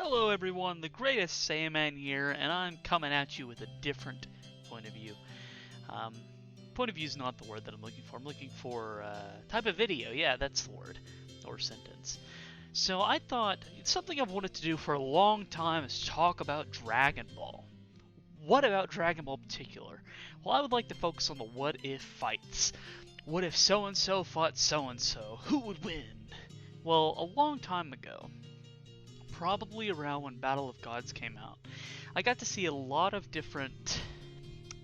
Hello everyone, the greatest Saiyaman here, and I'm coming at you with a different point of view. Point of view is not the word that I'm looking for. I'm looking for type of video. Yeah, that's the word. Or sentence. So I thought, it's something I've wanted to do for a long time is talk about Dragon Ball. What about Dragon Ball in particular? Well, I would like to focus on the what-if fights. What if so-and-so fought so-and-so? Who would win? Well, a long time ago, probably around when Battle of Gods came out, I got to see a lot of different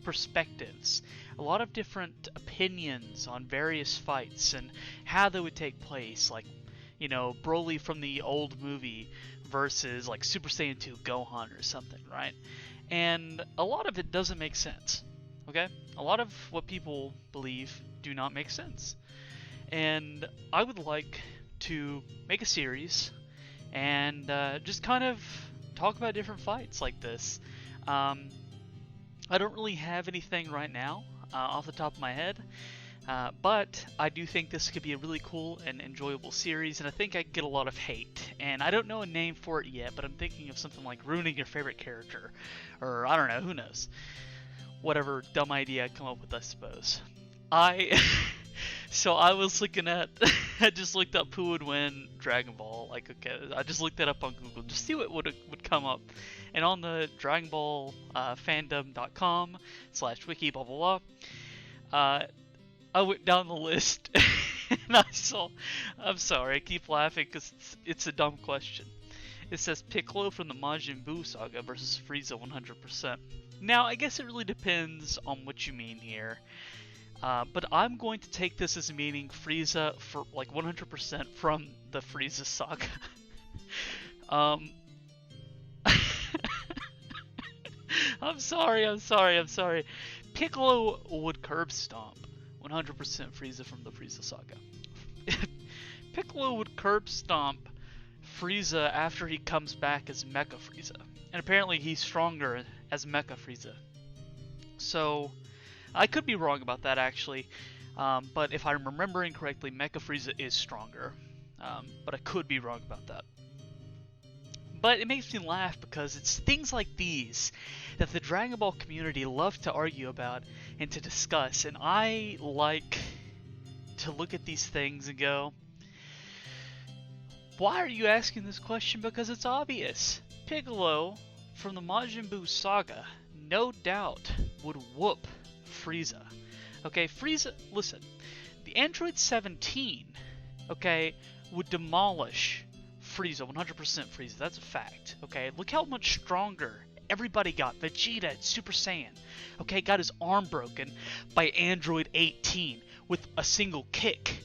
perspectives, a lot of different opinions on various fights and how they would take place, like, you know, Broly from the old movie versus like Super Saiyan 2 Gohan or something, right? And a lot of it doesn't make sense, okay? A lot of what people believe do not make sense. And I would like to make a series and just kind of talk about different fights like this. I don't really have anything right now off the top of my head, but I do think this could be a really cool and enjoyable series, and I think I could get a lot of hate. And I don't know a name for it yet, but I'm thinking of something like ruining your favorite character, or I don't know, who knows. Whatever dumb idea I come up with, I suppose. So I was looking at, I just looked up who would win Dragon Ball. Like, okay, I just looked that up on Google just to see what would come up. And on the Dragon Ball fandom.com/wiki blah blah blah, I went down the list and I saw. I'm sorry, I keep laughing because it's a dumb question. It says Piccolo from the Majin Buu saga versus Frieza 100%. Now, I guess it really depends on what you mean here. But I'm going to take this as meaning Frieza for like 100% from the Frieza saga. I'm sorry. Piccolo would curb stomp 100% Frieza from the Frieza saga. Piccolo would curb stomp Frieza after he comes back as Mecha Frieza. And apparently he's stronger as Mecha Frieza. So I could be wrong about that, actually, but if I'm remembering correctly, Mecha Frieza is stronger, but I could be wrong about that. But it makes me laugh because it's things like these that the Dragon Ball community love to argue about and to discuss, and I like to look at these things and go, why are you asking this question? Because it's obvious. Piccolo from the Majin Buu saga, no doubt, would whoop Frieza. Okay, Frieza, listen, the Android 17, okay, would demolish Frieza, 100% Frieza, that's a fact, okay? Look how much stronger everybody got. Vegeta at Super Saiyan, okay, got his arm broken by Android 18 with a single kick.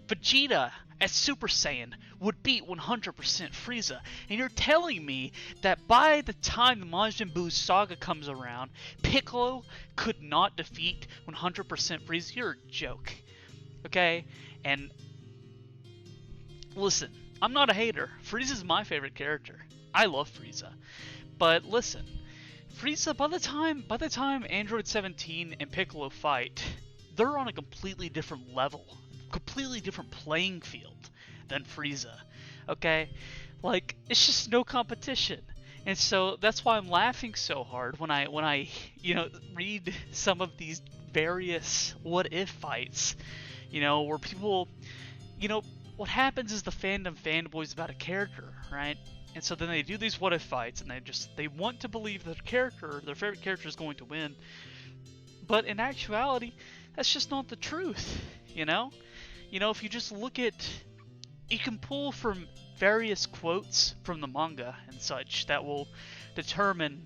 Vegeta as Super Saiyan would beat 100% Frieza, and you're telling me that by the time the Majin Buu saga comes around, Piccolo could not defeat 100% Frieza? You're a joke, okay? And listen, I'm not a hater. Frieza's my favorite character. I love Frieza, but listen, Frieza, by the time Android 17 and Piccolo fight, they're on a completely different level. Completely different playing field than Frieza, okay? Like, it's just no competition. And so that's why I'm laughing so hard when I you know, read some of these various what if fights, you know, where people, you know, what happens is the fandom fanboys about a character, right? And so then they do these what if fights and they want to believe that their favorite character is going to win. But in actuality, that's just not the truth, you know? You know, if you just look at, you can pull from various quotes from the manga and such that will determine,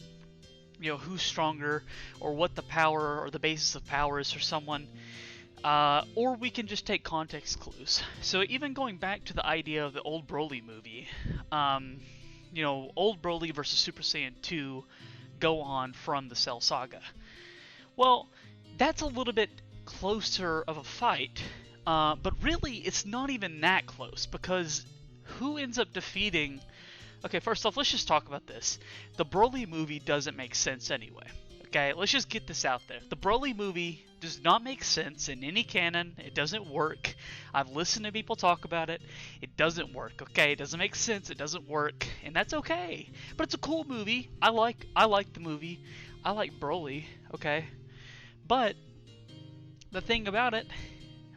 you know, who's stronger or what the power or the basis of power is for someone, or we can just take context clues. So even going back to the idea of the old Broly movie, you know, old Broly versus Super Saiyan 2 Gohan from the Cell Saga. Well, that's a little bit closer of a fight. But really, it's not even that close, because who ends up defeating... Okay, first off, let's just talk about this. The Broly movie doesn't make sense anyway. Okay, let's just get this out there. The Broly movie does not make sense in any canon. It doesn't work. I've listened to people talk about it. It doesn't work, okay? It doesn't make sense. It doesn't work, and that's okay. But it's a cool movie. I like the movie. I like Broly, okay? But the thing about it,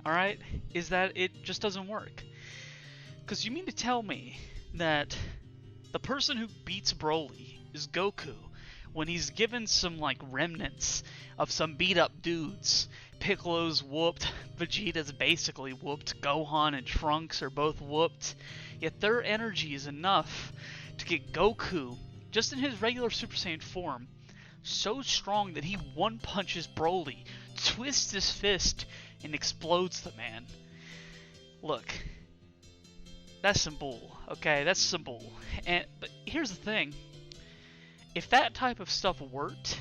alright, is that it just doesn't work. Because you mean to tell me that the person who beats Broly is Goku when he's given some, like, remnants of some beat-up dudes? Piccolo's whooped, Vegeta's basically whooped, Gohan and Trunks are both whooped, yet their energy is enough to get Goku, just in his regular Super Saiyan form, so strong that he one-punches Broly, twists his fist, and explodes the man. Look, that's some bull, okay? That's some bull. But here's the thing. If that type of stuff worked,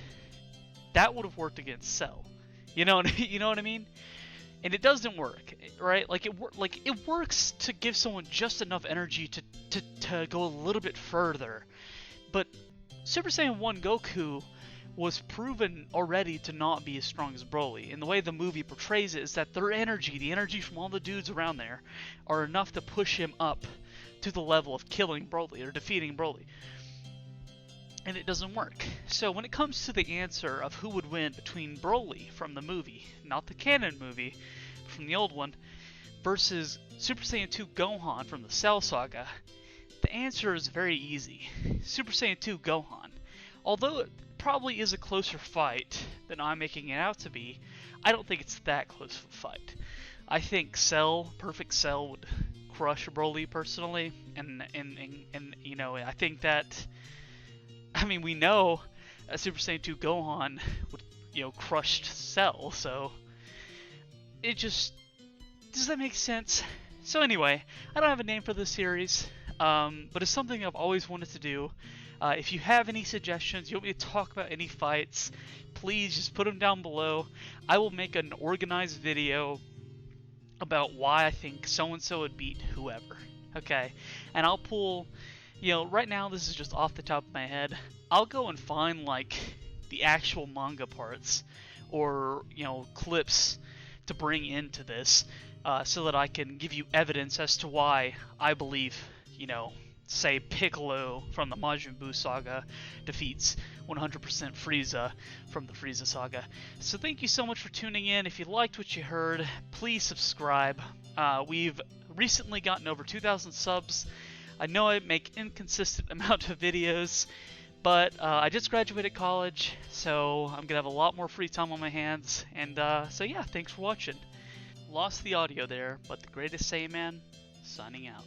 that would have worked against Cell. You know what I mean? And it doesn't work, right? Like it works to give someone just enough energy to go a little bit further. But Super Saiyan 1 Goku was proven already to not be as strong as Broly. And the way the movie portrays it is that their energy, the energy from all the dudes around there, are enough to push him up to the level of killing Broly or defeating Broly. And it doesn't work. So when it comes to the answer of who would win between Broly from the movie, not the canon movie, from the old one, versus Super Saiyan 2 Gohan from the Cell Saga, the answer is very easy. Super Saiyan 2 Gohan. Although it probably is a closer fight than I'm making it out to be, I don't think it's that close of a fight. I think Cell, Perfect Cell, would crush Broly personally, and you know, I think that, I mean, we know Super Saiyan 2 Gohan would, you know, crushed Cell, so it just, does that make sense? So anyway, I don't have a name for this series, but it's something I've always wanted to do. If you have any suggestions, you want me to talk about any fights, please just put them down below. I will make an organized video about why I think so-and-so would beat whoever, okay? And I'll pull, you know, right now this is just off the top of my head. I'll go and find, like, the actual manga parts, or, you know, clips to bring into this, so that I can give you evidence as to why I believe, you know, say Piccolo from the Majin Buu saga defeats 100% Frieza from the Frieza saga. So thank you so much for tuning in. If you liked what you heard, please subscribe. We've recently gotten over 2,000 subs. I know I make inconsistent amount of videos, but I just graduated college, so I'm gonna have a lot more free time on my hands. And so yeah, thanks for watching. Lost the audio there, but the greatest Saiyaman signing out.